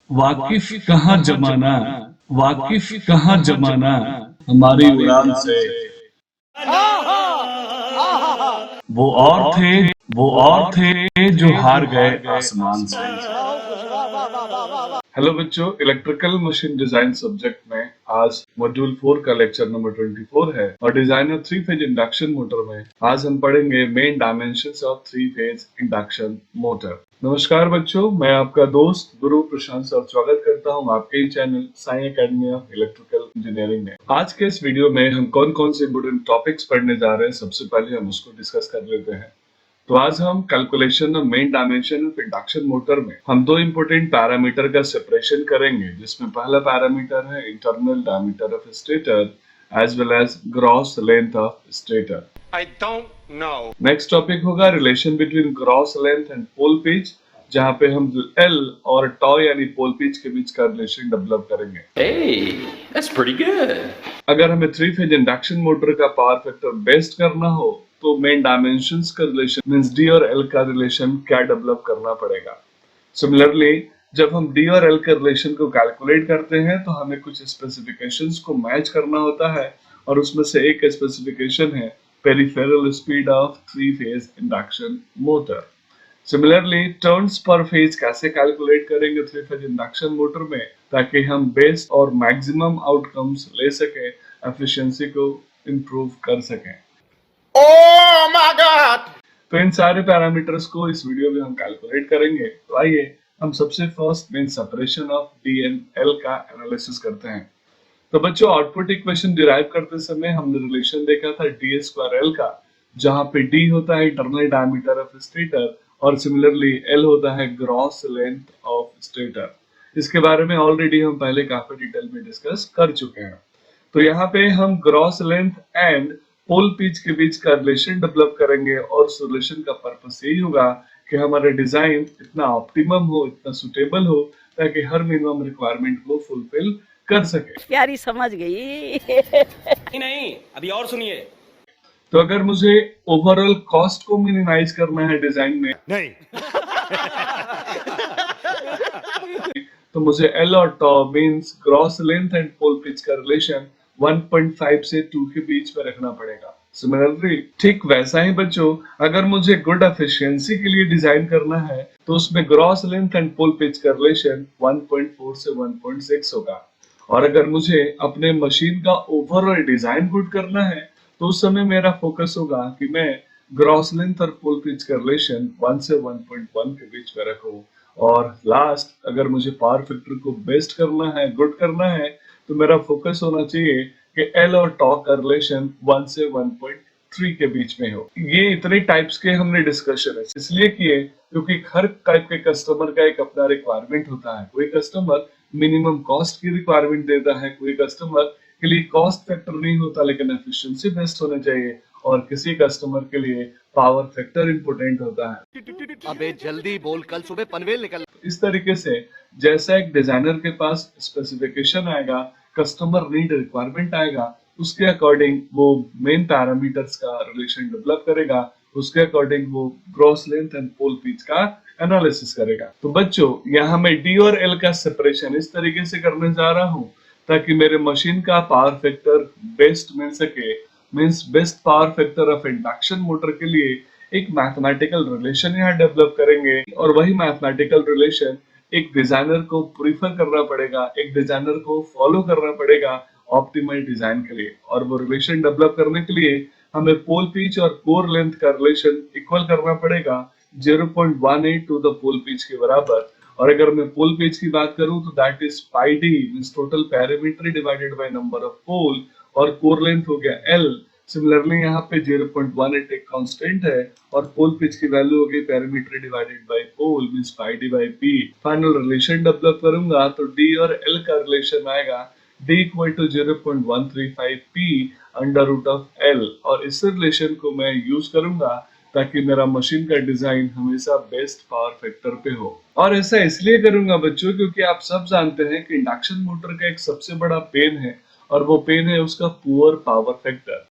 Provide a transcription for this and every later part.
वाकिफ कहाँ जमाना, वाकिफ कहाँ जमाना हमारी उड़ान से। वो और थे, वो और थे जो हार गए आसमान से। हेलो बच्चों, इलेक्ट्रिकल मशीन डिजाइन सब्जेक्ट में आज मॉड्यूल 4 का लेक्चर नंबर 24 है और design of three phase induction motor में आज हम पढ़ेंगे main dimensions of three phase induction motor. नमस्कार बच्चों, मैं आपका दोस्त गुरु प्रशांत सर स्वागत करता हूं आपके channel Sai academy of electrical engineering में। आज के इस वीडियो में हम कौन कौन से इंपोर्टेंट टॉपिक्स पढ़ने जा रहे हैं, सबसे पहले हम उसको डिस्कस कर लेते हैं। तो आज हम calculation of main dimension of induction motor में हम दो इंपोर्टेंट पैरामीटर का सेपरेशन करेंगे, जिसमें पहला पैरामीटर है internal diameter of stator as well as gross length of stator. I don't know. Next topic होगा relation between gross length and pole pitch, जहां पे हम एल और टॉ यानी पोल पिच के बीच का रिलेशन डेवलप करेंगे। Hey, that's pretty good. अगर हमें थ्री फेज इंडक्शन मोटर का पावर फैक्टर बेस्ट करना हो तो मेन डायमेंशंस का रिलेशन मींस डी और एल का रिलेशन क्या डेवलप करना पड़ेगा। सिमिलरली जब हम डी और एल के रिलेशन को कैलकुलेट करते हैं तो हमें कुछ स्पेसिफिकेशंस को मैच करना होता है और उसमें से एक स्पेसिफिकेशन है peripheral speed of three phase induction motor. Similarly turns per phase कैसे कैलकुलेट करेंगे थ्री फेज इंडक्शन मोटर में, ताकि हम बेस्ट और मैक्सिमम आउटकम्स ले सके, एफिशिएंसी को इंप्रूव कर सकें। Oh my God! तो इन सारे पैरामीटर्स को इस वीडियो में हम कैलकुलेट करेंगे। तो आइए हम सबसे first mean separation of D and L का एनालिसिस करते हैं। तो बच्चों, आउटपुट इक्वेशन डिराइव करते समय हमने रिलेशन देखा था डी स्क्वायर एल का, जहां पे डी होता है इंटरनल डायमीटर ऑफ स्टेटर और सिमिलरली एल होता है ग्रॉस लेंथ ऑफ स्टेटर। इसके बारे में ऑलरेडी हम पहले काफी डिटेल में डिस्कस कर चुके हैं। तो यहाँ पे हम gross length and pole pitch के बीच का रिलेशन डेवलप करेंगे और उस रिलेशन का पर्पस यही होगा कि हमारा डिजाइन इतना ऑप्टिमम हो, इतना सुटेबल हो, ताकि हर मिनिमम रिक्वायरमेंट को फुलफिल कर सके। प्यारी समझ गई। नहीं, अभी और सुनिए। तो अगर मुझे ओवरऑल कॉस्ट को मिनिमाइज करना है डिजाइन में नहीं। तो मुझे एल और tau means gross length and pole pitch का रिलेशन 1.5 से 2 के बीच में रखना पड़ेगा। सिमिलरली ठीक वैसा ही बच्चों, अगर मुझे गुड एफिशिएंसी के लिए डिजाइन करना है तो उसमें gross length and pole pitch का रिलेशन 1.4 से 1.6 होगा। और अगर मुझे अपने मशीन का ओवरऑल डिजाइन गुड करना है तो उस समय मेरा फोकस होगा कि मैं ग्रॉस लेंथ और पोल पिच का रिलेशन 1 से 1.1 के बीच में रखूं। और लास्ट, अगर मुझे पावर फैक्टर को बेस्ट करना है, गुड करना है, तो मेरा फोकस होना चाहिए कि एल और टॉ का रिलेशन 1 से 1.3 के बीच में हो। ये इतने टाइप्स के हमने डिस्कशन है इसलिए किए क्योंकि हर टाइप के कस्टमर का एक अपना रिक्वायरमेंट होता है। कोई कस्टमर मिनिमम कॉस्ट की रिक्वायरमेंट देता है, कोई कस्टमर के लिए कॉस्ट फैक्टर नहीं होता लेकिन एफिशिएंसी बेस्ट होना चाहिए, और किसी कस्टमर के लिए पावर फैक्टर इंपोर्टेंट होता है। अबे जल्दी बोल, कल सुबह पनवेल निकल। इस तरीके से जैसा एक डिजाइनर के पास स्पेसिफिकेशन आएगा, कस्टमर नीड रिक्वायरमेंट आएगा, उसके अकॉर्डिंग वो मेन पैरामीटर्स का रिलेशन डेवलप करेगा, उसके अकॉर्डिंग वो gross length and pole pitch का एनालिसिस करेगा। तो बच्चों, यहाँ मैं डी और एल का सेपरेशन इस तरीके से करने जा रहा हूँ ताकि मेरे मशीन का पावर फैक्टर बेस्ट मिल सके, means best power factor of induction motor के लिए एक मैथमेटिकल रिलेशन यहाँ डेवलप करेंगे। और वही मैथमेटिकल रिलेशन एक डिजाइनर को प्रीफर करना पड़ेगा, एक डिजाइनर को फॉलो करना पड़ेगा ऑप्टिमल डिजाइन के लिए। और वो रिलेशन डेवलप करने के लिए हमें पोल पिच और कोर लेंथ का रिलेशन इक्वल करना पड़ेगा 0.18 टू द पोल पिच के बराबर। और अगर मैं पोल पिच की बात करूं तो that is pi D means total perimeter divided by number of pole, और कोर लेंथ हो गया एल। सिमिलरली यहाँ पे 0.18 एक कांस्टेंट है और पोल पिच की वैल्यू हो गई perimeter divided by pole means pi D by P. Final relation develop करूंगा तो डी और एल का रिलेशन आएगा d equal to 0.135 p under root of L. और इस रिलेशन को मैं यूज करूंगा ताकि मेरा मशीन का डिजाइन हमेशा बेस्ट पावर फैक्टर पे हो। और ऐसा इसलिए करूंगा बच्चों क्योंकि आप सब जानते हैं कि इंडक्शन मोटर का एक सबसे बड़ा पेन है, और वो पेन है उसका पुअर पावर फैक्टर।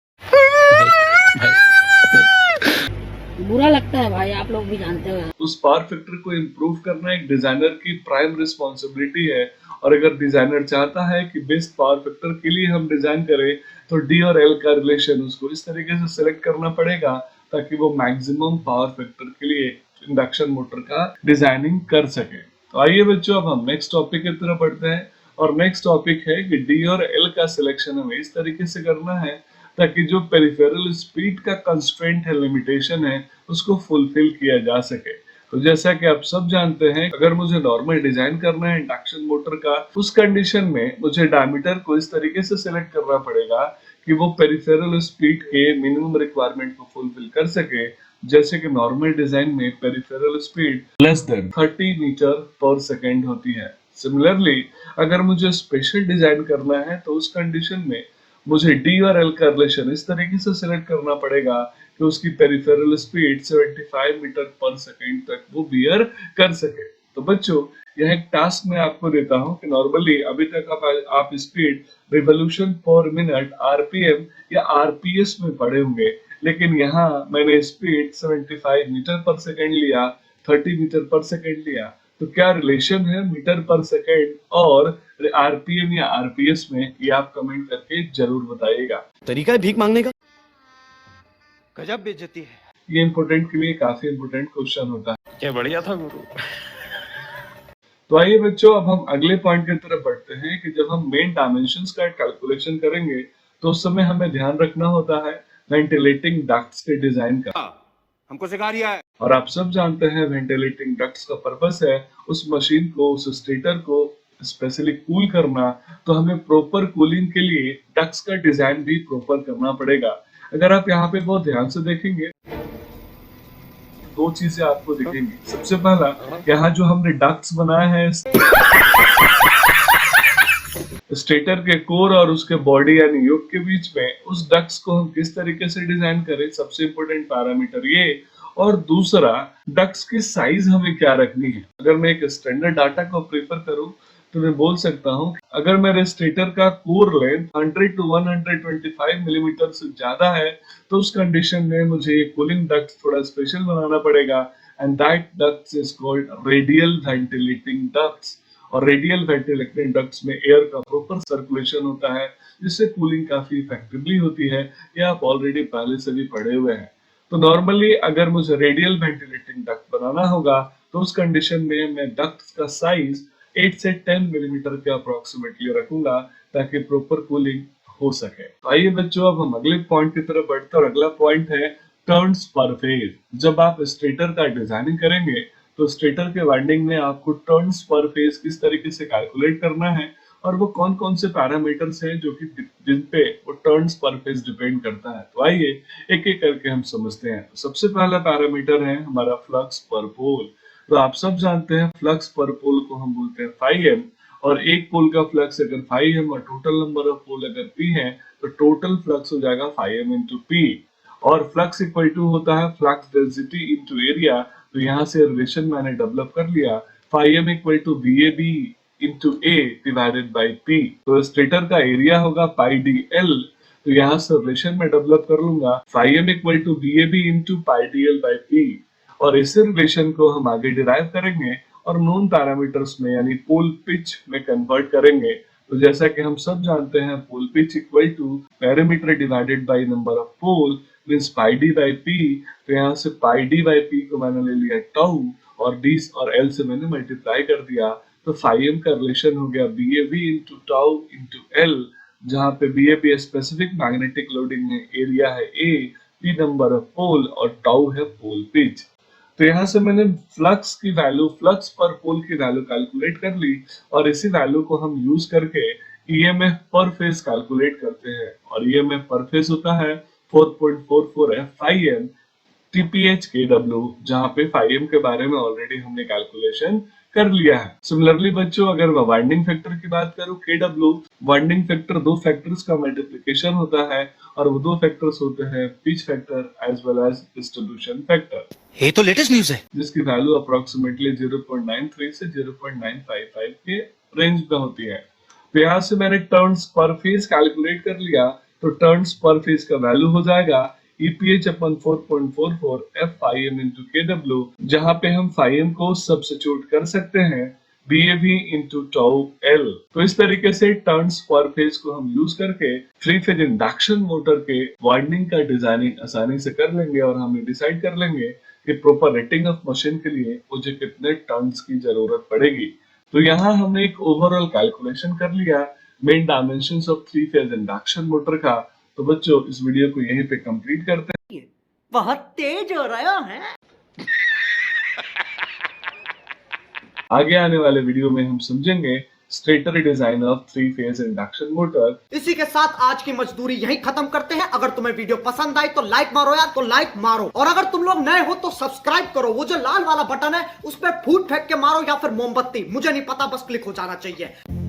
बुरा लगता है भाई, आप लोग भी जानते हो। उस पावर फैक्टर को इम्प्रूव करना एक डिजाइनर की प्राइम रिस्पॉन्सिबिलिटी है। और अगर डिजाइनर चाहता है कि बेस्ट पावर फैक्टर के लिए हम डिजाइन करें, तो डी और एल का रिलेशन उसको इस तरीके से सिलेक्ट करना पड़ेगा ताकि वो मैक्सिमम पावर फैक्टर के लिए इंडक्शन मोटर का डिजाइनिंग कर सके। तो आइए बच्चों, अब हम नेक्स्ट टॉपिक की तरफ बढ़ते हैं। और नेक्स्ट टॉपिक है कि डी और एल का सिलेक्शन हमें इस तरीके से करना है ताकि जो पेरिफेरल स्पीड का कंस्ट्रेंट है, लिमिटेशन है, उसको फुलफिल किया जा सके। तो जैसा कि आप सब जानते हैं, अगर मुझे नॉर्मल डिजाइन करना है इंडक्शन मोटर का, उस कंडीशन में मुझे डायमीटर को इस तरीके से सिलेक्ट करना पड़ेगा कि वो पेरिफेरल स्पीड के मिनिमम रिक्वायरमेंट को फुलफिल कर सके। जैसे कि नॉर्मल डिजाइन में peripheral speed less than 30 metre per second होती है। सिमिलरली अगर मुझे स्पेशल डिजाइन करना है तो उस कंडीशन में मुझे डी और एल का रिलेशन इस तरीके से सिलेक्ट करना पड़ेगा कि उसकी peripheral speed 75 metre per second तक वो बियर कर सके। तो बच्चों, यह एक टास्क मैं आपको देता हूं कि नॉर्मली अभी तक आप speed revolution per minute RPM या आरपीएस में पढ़े होंगे, लेकिन यहाँ मैंने स्पीड 75 मीटर पर सेकेंड लिया, 30 मीटर पर सेकेंड लिया। तो क्या रिलेशन है मीटर पर सेकेंड और आरपीएम या आरपीएस में, ये आप कमेंट करके जरूर बताइएगा। तरीका है भीख मांगने का। गजब बेइज्जती है। ये इम्पोर्टेंट के लिए काफी इम्पोर्टेंट क्वेश्चन होता है। क्या बढ़िया था गुरु। तो आइए बच्चों, अब हम अगले पॉइंट की तरफ बढ़ते हैं कि जब हम मेन डायमेंशंस का कैलकुलेशन करेंगे तो उस समय हमें ध्यान रखना होता है वेंटिलेटिंग डक्ट्स के डिजाइन का। हमको सिखा रिया है। और आप सब जानते हैं वेंटिलेटिंग डक्ट्स का पर्पस है उस मशीन को, उस स्टेटर को स्पेशली कूल करना। तो हमें प्रॉपर कूलिंग के लिए डक्ट्स का डिजाइन भी प्रॉपर करना पड़ेगा। अगर आप यहाँ पे बहुत ध्यान से देखेंगे, दो चीजें आपको दिखेंगी। सबसे पहला, यहाँ जो हमने डक्ट्स बनाए हैं स्टेटर के कोर और उसके बॉडी यानी योक के बीच में, उस डक्ट्स को हम किस तरीके से डिजाइन करें, सबसे इंपॉर्टेंट पैरामीटर ये। और दूसरा, डक्ट्स की साइज हमें क्या रखनी है। अगर मैं एक स्टैंडर्ड डाटा को प्रेफर करूं तो मैं बोल सकता हूं, अगर मेरे स्टेटर का कोर लेंथ 100 to 125 मिलीमीटर से ज्यादा है तो उस कंडीशन में मुझे ये कूलिंग डक्ट थोड़ा स्पेशल बनाना पड़ेगा, and that ducts is called radial ventilating ducts. और रेडियल वेंटिलेटिंग डक्ट्स में एयर का प्रॉपर सर्कुलेशन होता है, जिससे कूलिंग काफी इफेक्टिवली होती है। ये आप ऑलरेडी पहले से भी पढ़े हुए हैं। तो नॉर्मली अगर मुझे रेडियल वेंटिलेटिंग डक्ट बनाना होगा तो उस कंडीशन में मैं डक्ट का साइज 8 से 10 मिलीमीटर के अप्रोक्सीमेटली रखूंगा ताकि प्रॉपर कूलिंग हो सके। तो आइए बच्चों, अब हम अगले पॉइंट की तरफ बढ़ते हैं और अगला पॉइंट है टर्न्स पर फेज। जब आप स्टेटर का डिजाइनिंग करेंगे तो स्टेटर के वाइंडिंग में आपको टर्न्स पर फेज किस तरीके से कैलकुलेट करना है और वो कौन कौन से पैरामीटर्स हैं जो कि जिन पे वो टर्न्स पर फेज डिपेंड करता है। तो आइए एक एक करके हम समझते हैं। तो सबसे पहला पैरामीटर है हमारा फ्लक्स पर पोल। तो आप सब जानते हैं फ्लक्स पर पोल को हम बोलते हैं φm, और एक पोल का फ्लक्स अगर φm और टोटल नंबर ऑफ पोल अगर p है तो टोटल फ्लक्स हो जाएगा φm into p। और फ्लक्स इक्वल टू होता है फ्लक्स डेंसिटी इनटू एरिया। तो यहाँ से रिलेशन मैंने डेवलप कर लिया, φm equal to VAB into A divided by P। तो स्टेटर का एरिया होगा πdl। तो यहाँ से रिलेशन में डेवलप कर लूंगा, φm equal to VAB into πdl by P। और इसी रिलेशन को हम आगे डिराइव करेंगे और नोन पैरामीटर्स में यानी पोल पिच में कन्वर्ट करेंगे। तो जैसा कि हम सब जानते हैं, pole pitch equal to perimeter divided by number of pole means pi D by P. तो यहाँ से पाई डी बाई पी को मैंने ले लिया टाउ और डी और एल से मैंने मल्टीप्लाई कर दिया। तो फाइव का रिलेशन हो गया B A B into tau into L, जहाँ पे B A B specific magnetic loading है, एरिया है A, P number of pole और टाउ है पोल पिच। तो यहाँ से मैंने फ्लक्स की वैल्यू, फ्लक्स पर पोल की वैल्यू कैलकुलेट कर ली और इसी वैल्यू को हम यूज करके ईएमएफ पर फेज कैलकुलेट करते हैं। और ईएमएफ पर फेज होता है 4.44 है φm TPH KW, जहाँ पे φm के बारे में ऑलरेडी हमने कैलकुलेशन कर लिया है। सिमिलरली बच्चों, अगर मैं वाइंडिंग फैक्टर की बात करूं KW, वाइंडिंग फैक्टर दो फैक्टर्स का मल्टीप्लिकेशन होता है और वो दो फैक्टर्स होते हैं pitch factor as well as distribution factor. ये तो लेटेस्ट न्यूज़ है, जिसकी वैल्यू अप्रोक्सीमेटली 0.93 से 0.955 के रेंज में होती है। तो यहाँ से मैंने टर्न्स पर फेज कैलकुलेट कर लिया, तो टर्न्स पर फेज का वैल्यू हो जाएगा EPH अपन 4.44 F5M into KW, जहाँ पे हम 5M को सब्स्टिट्यूट कर सकते हैं BAV into tau L। तो इस तरीके से टर्न्स पर फेज को हम यूज करके 3 फेज इंडक्शन मोटर के वाइंडिंग का डिजाइनिंग आसानी से कर लेंगे और हम डिसाइड कर लेंगे कि प्रॉपर रेटिंग ऑफ मशीन के लिए मुझे कितने टर्न्स की जरूरत पड़ेगी। तो यहाँ हमने एक ओवरऑल कैलकुलेशन कर लिया main dimensions of 3 phase induction motor का। तो बच्चों इस वीडियो को यहीं पे कंप्लीट करते हैं। बहुत तेज हो रहा है। आगे आने वाले वीडियो में हम समझेंगे stator design of 3 phase induction motor. इसी के साथ आज की मजदूरी यहीं खत्म करते हैं। अगर तुम्हें वीडियो पसंद आई तो लाइक मारो यार, तो लाइक मारो। और अगर तुम लोग नए हो तो सब्सक्राइब करो। वो जो लाल वाला बटन है उस पर फूट फेंक के मारो या फिर मोमबत्ती, मुझे नहीं पता, बस क्लिक हो जाना चाहिए।